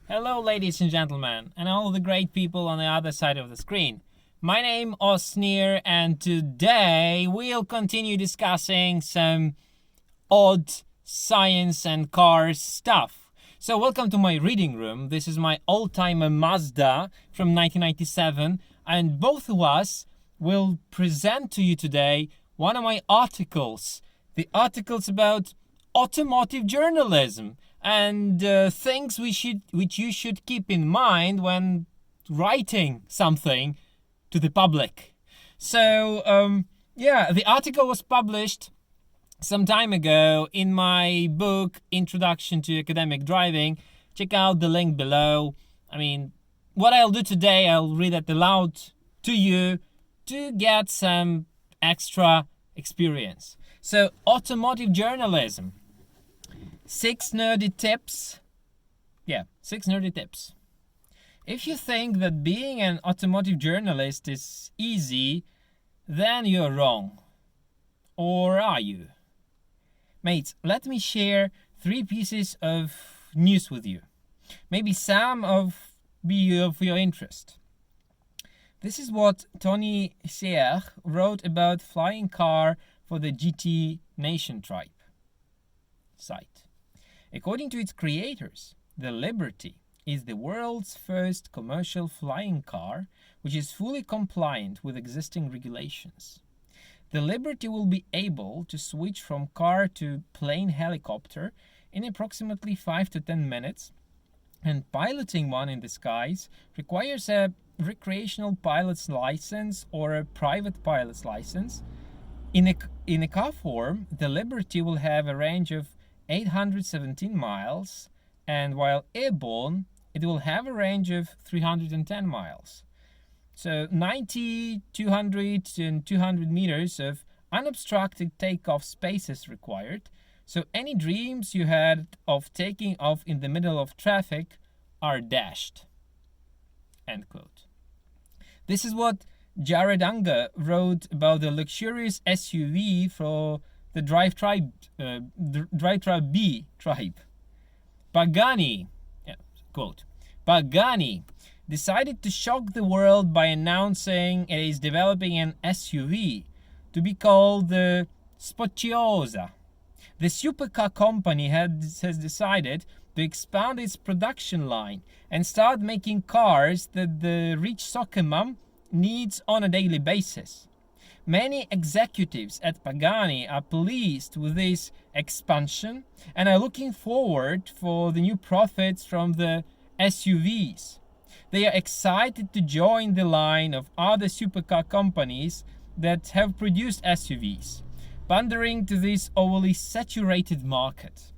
Hello, ladies and gentlemen, and all the great people on the other side of the screen. My name is Osnir, and today we'll continue discussing some odd science and cars stuff. So welcome to my reading room. This is my old-timer Mazda from 1997, and both of us will present to you today one of my articles. The article's about automotive journalism and things which you should keep in mind when writing something to the public. So the article was published some time ago in my book Introduction to Academic Driving. Check out the link below. I mean, what I'll do today, I'll read it aloud to you to get some extra experience. So, automotive journalism. 6 nerdy tips. 6 nerdy tips. If you think that being an automotive journalist is easy, then you're wrong. Or are you? Mates, let me share 3 pieces of news with you. Maybe some be of your interest. This is what Tony Seach wrote about flying car for the GT Nation tribe site. According to its creators, the Liberty is the world's first commercial flying car which is fully compliant with existing regulations. The Liberty will be able to switch from car to plane helicopter in approximately 5 to 10 minutes, and piloting one in the skies requires a recreational pilot's license or a private pilot's license. In a car form, the Liberty will have a range of 817 miles, and while airborne, it will have a range of 310 miles. So 90, 200, and 200 meters of unobstructed takeoff space is required, so any dreams you had of taking off in the middle of traffic are dashed. End quote. This is what Jared Unger wrote about the luxurious SUV for the Drive Tribe B tribe. Pagani, quote, Pagani decided to shock the world by announcing it is developing an SUV to be called the Spocciosa. The supercar company has decided to expand its production line and start making cars that the rich soccer mom needs on a daily basis. Many executives at Pagani are pleased with this expansion and are looking forward for the new profits from the SUVs. They are excited to join the line of other supercar companies that have produced SUVs, pandering to this overly saturated market.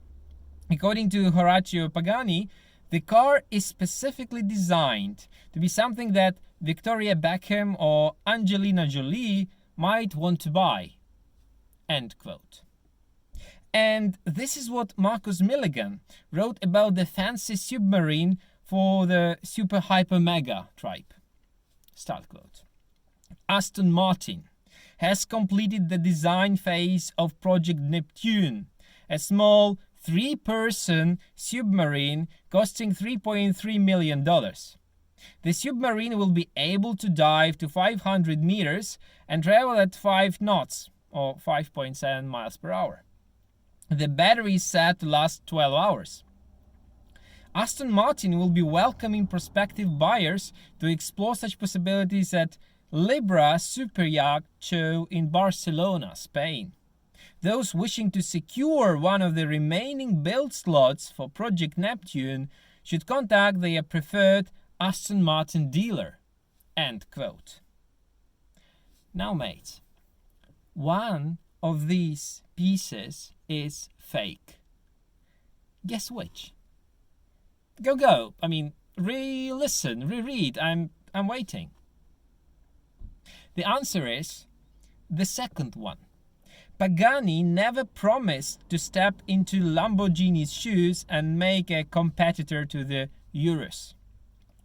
According to Horacio Pagani, the car is specifically designed to be something that Victoria Beckham or Angelina Jolie might want to buy. End quote. And this is what Marcus Milligan wrote about the fancy submarine for the Super Hyper Mega tribe. Start quote. Aston Martin has completed the design phase of Project Neptune, a small 3-person submarine costing $3.3 million. The submarine will be able to dive to 500 meters and travel at 5 knots, or 5.7 miles per hour. The battery is set to last 12 hours. Aston Martin will be welcoming prospective buyers to explore such possibilities at Libra Superyacht Show in Barcelona, Spain. Those wishing to secure one of the remaining build slots for Project Neptune should contact their preferred Aston Martin dealer. End quote. Now, mates, one of these pieces is fake. Guess which? Go. I mean, re-listen, reread. I'm waiting. The answer is the second one. Pagani never promised to step into Lamborghini's shoes and make a competitor to the Urus.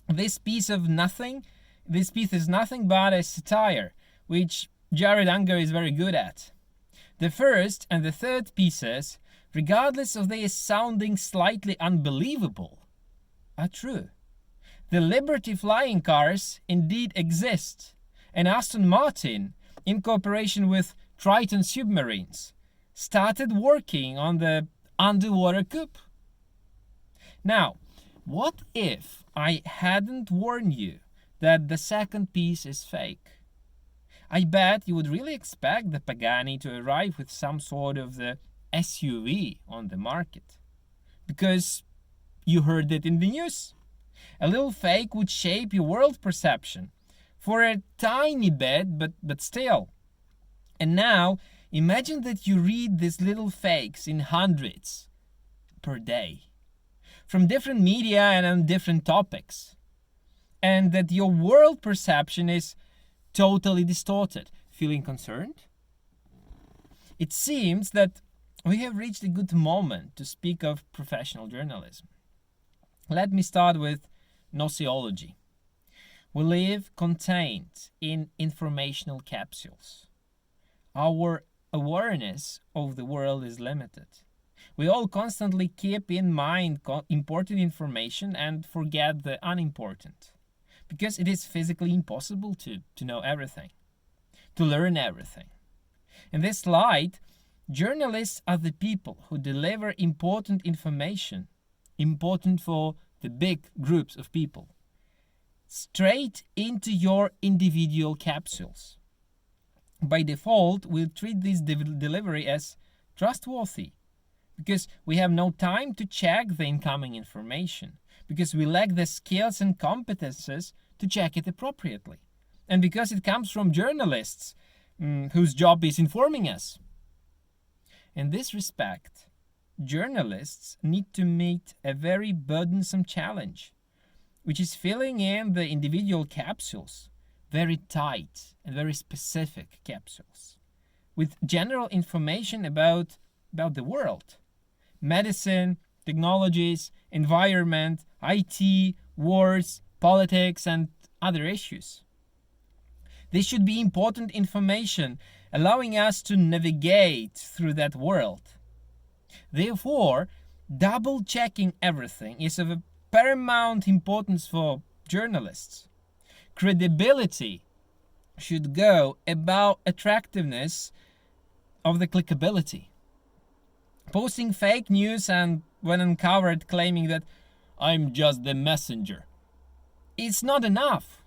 This piece is nothing but a satire, which Jared Unger is very good at. The first and the third pieces, regardless of their sounding slightly unbelievable, are true. The Liberty flying cars indeed exist, and Aston Martin, in cooperation with Triton submarines, started working on the underwater coupe. Now, what if I hadn't warned you that the second piece is fake? I bet you would really expect the Pagani to arrive with some sort of the SUV on the market, because you heard it in the news. A little fake would shape your world perception for a tiny bit, but still. And now, imagine that you read these little fakes in hundreds per day from different media and on different topics, and that your world perception is totally distorted. Feeling concerned? It seems that we have reached a good moment to speak of professional journalism. Let me start with nociology. We live contained in informational capsules. Our awareness of the world is limited. We all constantly keep in mind important information and forget the unimportant, because it is physically impossible to know everything, to learn everything. In this light, journalists are the people who deliver important information, important for the big groups of people, straight into your individual capsules. By default, we'll treat this delivery as trustworthy, because we have no time to check the incoming information, because we lack the skills and competences to check it appropriately, and because it comes from journalists whose job is informing us. In this respect, journalists need to meet a very burdensome challenge, which is filling in the individual capsules, very tight and very specific capsules, with general information about the world, medicine, technologies, environment, IT, wars, politics, and other issues. This should be important information, allowing us to navigate through that world. Therefore, double-checking everything is of a paramount importance for journalists. Credibility should go above attractiveness of the clickability. Posting fake news and when uncovered claiming that I'm just the messenger, it's not enough,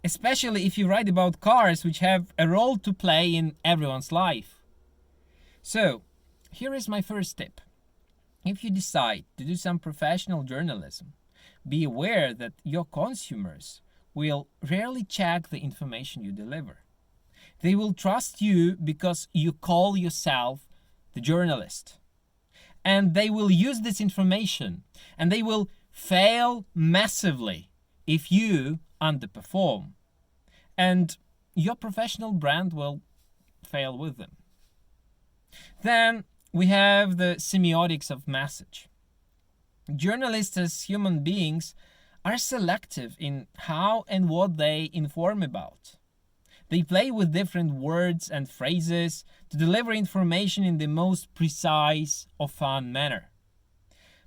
especially if you write about cars which have a role to play in everyone's life. So, here is my first tip. If you decide to do some professional journalism, be aware that your consumers will rarely check the information you deliver. They will trust you because you call yourself the journalist. And they will use this information, and they will fail massively if you underperform. And your professional brand will fail with them. Then we have the semiotics of message. Journalists as human beings are selective in how and what they inform about. They play with different words and phrases to deliver information in the most precise or fun manner.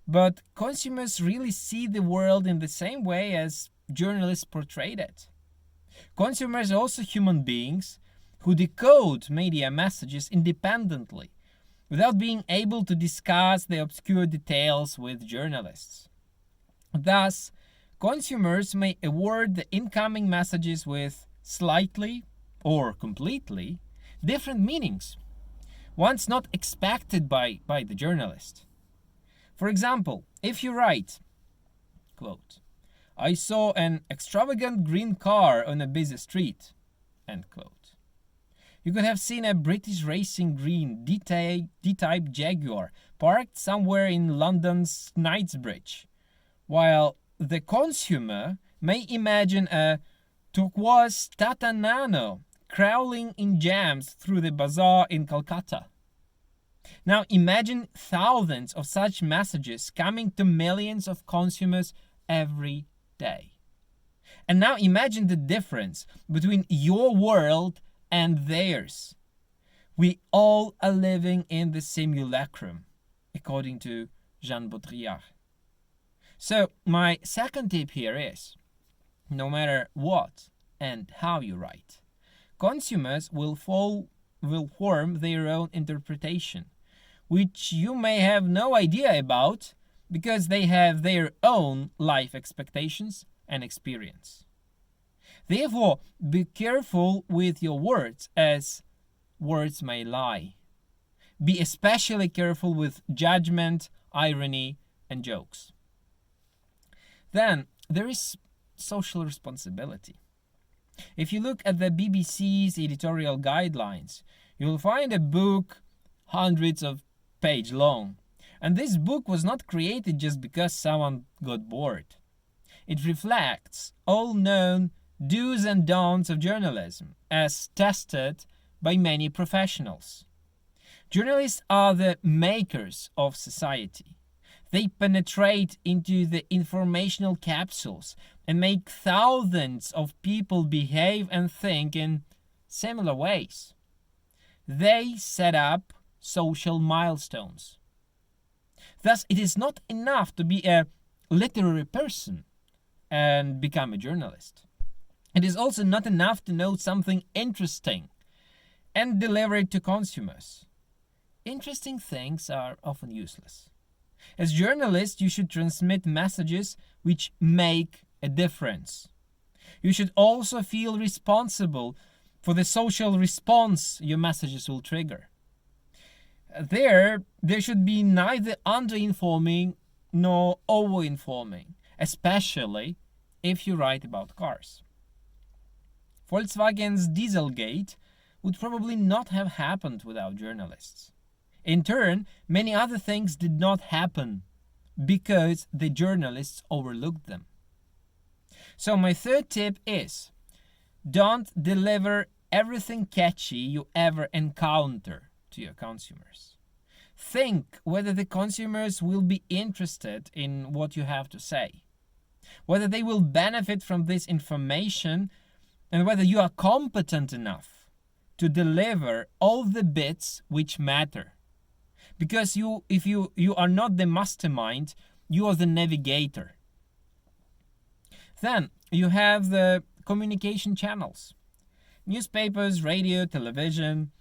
But consumers really see the world in the same way as journalists portrayed it. Consumers are also human beings who decode media messages independently, without being able to discuss the obscure details with journalists. Thus, consumers may award the incoming messages with slightly or completely different meanings, ones not expected by the journalist. For example, if you write, quote, I saw an extravagant green car on a busy street, end quote, you could have seen a British racing green D-type Jaguar parked somewhere in London's Knightsbridge, while the consumer may imagine a turquoise Tata Nano crawling in jams through the bazaar in Calcutta. Now imagine thousands of such messages coming to millions of consumers every day. And now imagine the difference between your world and theirs. We all are living in the simulacrum, according to Jean Baudrillard. So my second tip here is, no matter what and how you write, consumers will form their own interpretation, which you may have no idea about because they have their own life expectations and experience. Therefore, be careful with your words, as words may lie. Be especially careful with judgment, irony, and jokes. Then there is social responsibility. If you look at the BBC's editorial guidelines, you'll find a book hundreds of pages long. And this book was not created just because someone got bored. It reflects all known do's and don'ts of journalism, as tested by many professionals. Journalists are the makers of society. They penetrate into the informational capsules and make thousands of people behave and think in similar ways. They set up social milestones. Thus, it is not enough to be a literary person and become a journalist. It is also not enough to know something interesting and deliver it to consumers. Interesting things are often useless. As journalists, you should transmit messages which make a difference. You should also feel responsible for the social response your messages will trigger. There should be neither under-informing nor over-informing, especially if you write about cars. Volkswagen's Dieselgate would probably not have happened without journalists. In turn, many other things did not happen because the journalists overlooked them. So my third tip is, don't deliver everything catchy you ever encounter to your consumers. Think whether the consumers will be interested in what you have to say, whether they will benefit from this information, and whether you are competent enough to deliver all the bits which matter. Because if you are not the mastermind, you are the navigator. Then you have the communication channels. Newspapers, radio, television.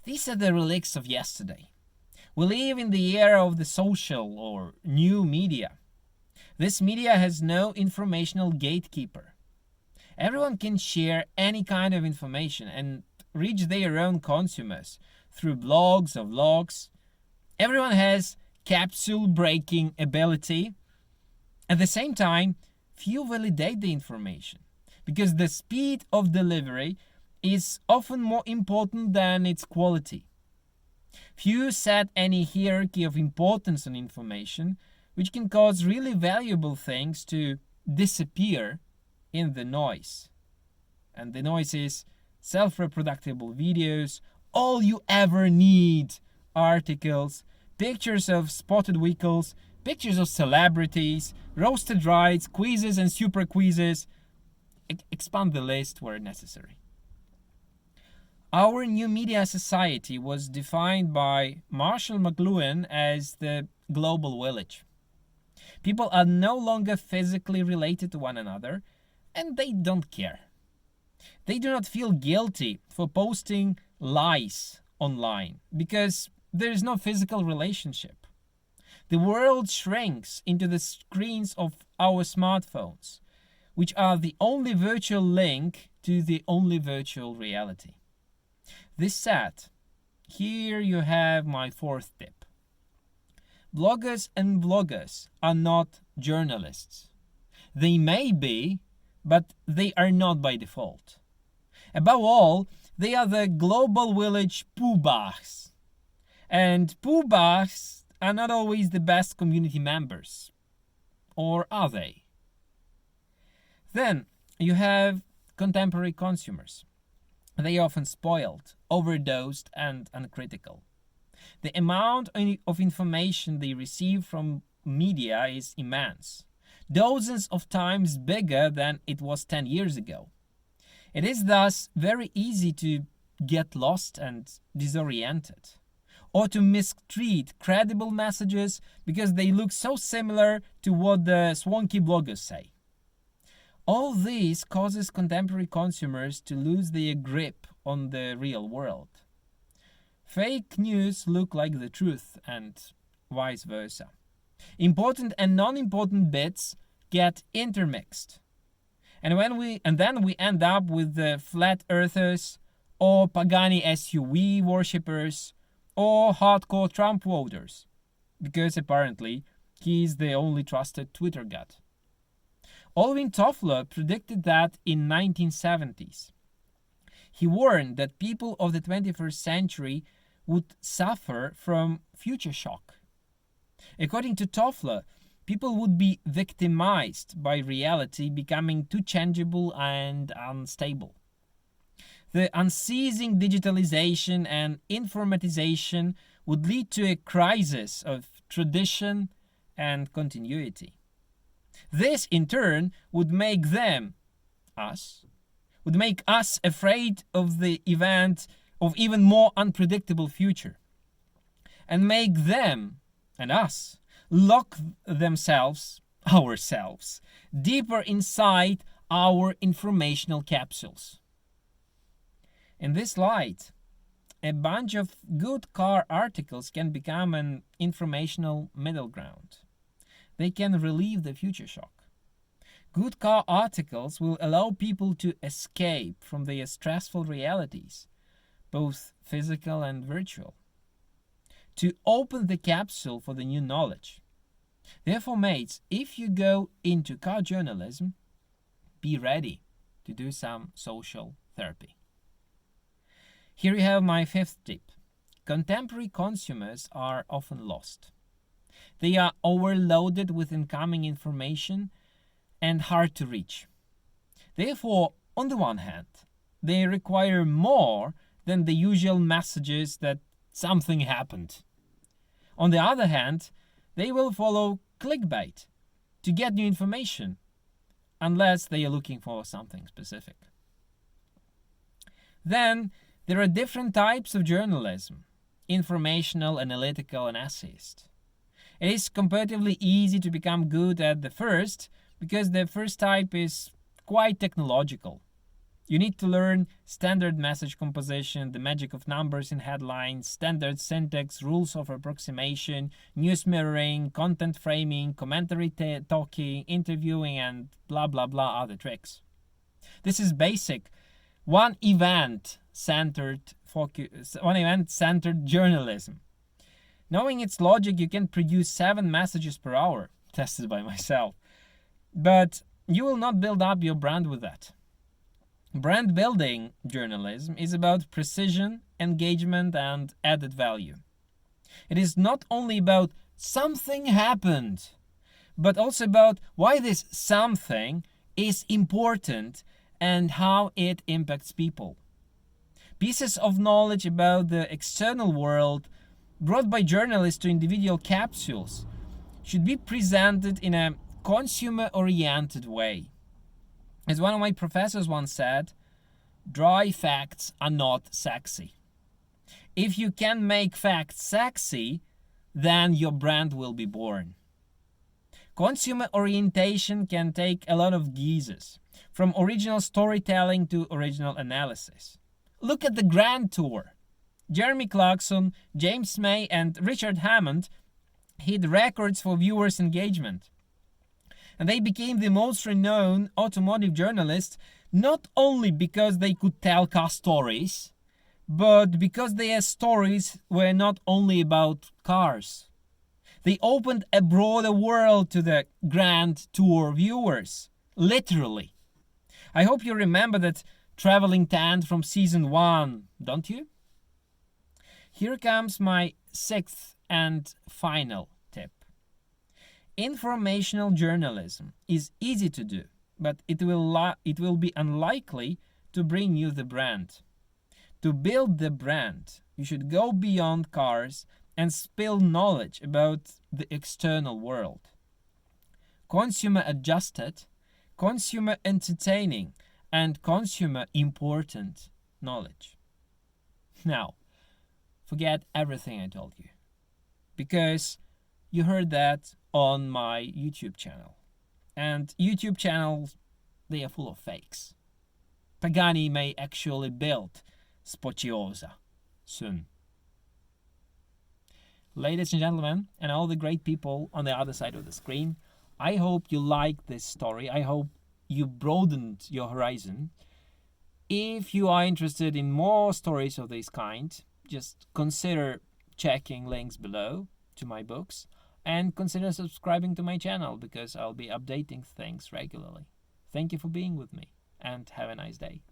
These are the relics of yesterday. We live in the era of the social or new media. This media has no informational gatekeeper. Everyone can share any kind of information and reach their own consumers through blogs or vlogs. Everyone has capsule breaking ability. At the same time, few validate the information because the speed of delivery is often more important than its quality. Few set any hierarchy of importance on information, which can cause really valuable things to disappear in the noise. And the noise is self-reproducible videos, all you ever need, articles, pictures of spotted vehicles, pictures of celebrities, roasted rides, quizzes and super quizzes. Expand the list where necessary. Our new media society was defined by Marshall McLuhan as the global village. People are no longer physically related to one another, and they don't care. They do not feel guilty for posting lies online because there is no physical relationship. The world shrinks into the screens of our smartphones, which are the only virtual link to the only virtual reality. This said, here you have my fourth tip. Bloggers and vloggers are not journalists. They may be, but they are not by default. Above all, they are the global village poobahs. And poobahs are not always the best community members. Or are they? Then you have contemporary consumers. They are often spoiled, overdosed, and uncritical. The amount of information they receive from media is immense, dozens of times bigger than it was 10 years ago. It is thus very easy to get lost and disoriented. or to mistreat credible messages because they look so similar to what the swanky bloggers say. All this causes contemporary consumers to lose their grip on the real world. Fake news look like the truth and vice versa. Important and non-important bits get intermixed. And then we end up with the flat earthers or Pagani SUV worshippers or hardcore Trump voters, because apparently he's the only trusted Twitter god. Alvin Toffler predicted that in 1970s. He warned that people of the 21st century would suffer from future shock. According to Toffler, people would be victimized by reality becoming too changeable and unstable. The unceasing digitalization and informatization would lead to a crisis of tradition and continuity. This, in turn, would make us afraid of the event of even more unpredictable future, and make them and us lock ourselves, deeper inside our informational capsules. In this light, a bunch of good car articles can become an informational middle ground. They can relieve the future shock. Good car articles will allow people to escape from their stressful realities, both physical and virtual, to open the capsule for the new knowledge. Therefore, mates, if you go into car journalism, be ready to do some social therapy. Here you have my fifth tip. Contemporary consumers are often lost. They are overloaded with incoming information and hard to reach. Therefore, on the one hand, they require more than the usual messages that something happened. On the other hand, they will follow clickbait to get new information, unless they are looking for something specific. Then there are different types of journalism: informational, analytical, and essayist. It is comparatively easy to become good at the first because the first type is quite technological. You need to learn standard message composition, the magic of numbers in headlines, standard syntax, rules of approximation, news mirroring, content framing, commentary talking, interviewing, and blah blah blah other tricks. This is basic one event centered journalism. Knowing its logic, you can produce 7 messages per hour, tested by myself. But you will not build up your brand with that. Brand building journalism is about precision, engagement, and added value. It is not only about something happened, but also about why this something is important and how it impacts people. Pieces of knowledge about the external world brought by journalists to individual capsules should be presented in a consumer-oriented way. As one of my professors once said, dry facts are not sexy. If you can make facts sexy, then your brand will be born. Consumer orientation can take a lot of guises, from original storytelling to original analysis. Look at the Grand Tour. Jeremy Clarkson, James May, and Richard Hammond hit records for viewers' engagement. And they became the most renowned automotive journalists not only because they could tell car stories, but because their stories were not only about cars. They opened a broader world to the Grand Tour viewers, literally. I hope you remember that traveling tent from season 1, don't you? Here comes my 6th and final tip. Informational journalism is easy to do, but it will be unlikely to bring you the brand. To build the brand, you should go beyond cars and spill knowledge about the external world. Consumer adjusted, consumer entertaining, and consumer important knowledge. Now, forget everything I told you. Because you heard that on my YouTube channel. And YouTube channels, they are full of fakes. Pagani may actually build Spocciosa soon. Ladies and gentlemen, and all the great people on the other side of the screen, I hope you liked this story. I hope you broadened your horizon. If you are interested in more stories of this kind, just consider checking links below to my books and consider subscribing to my channel because I'll be updating things regularly. Thank you for being with me and have a nice day.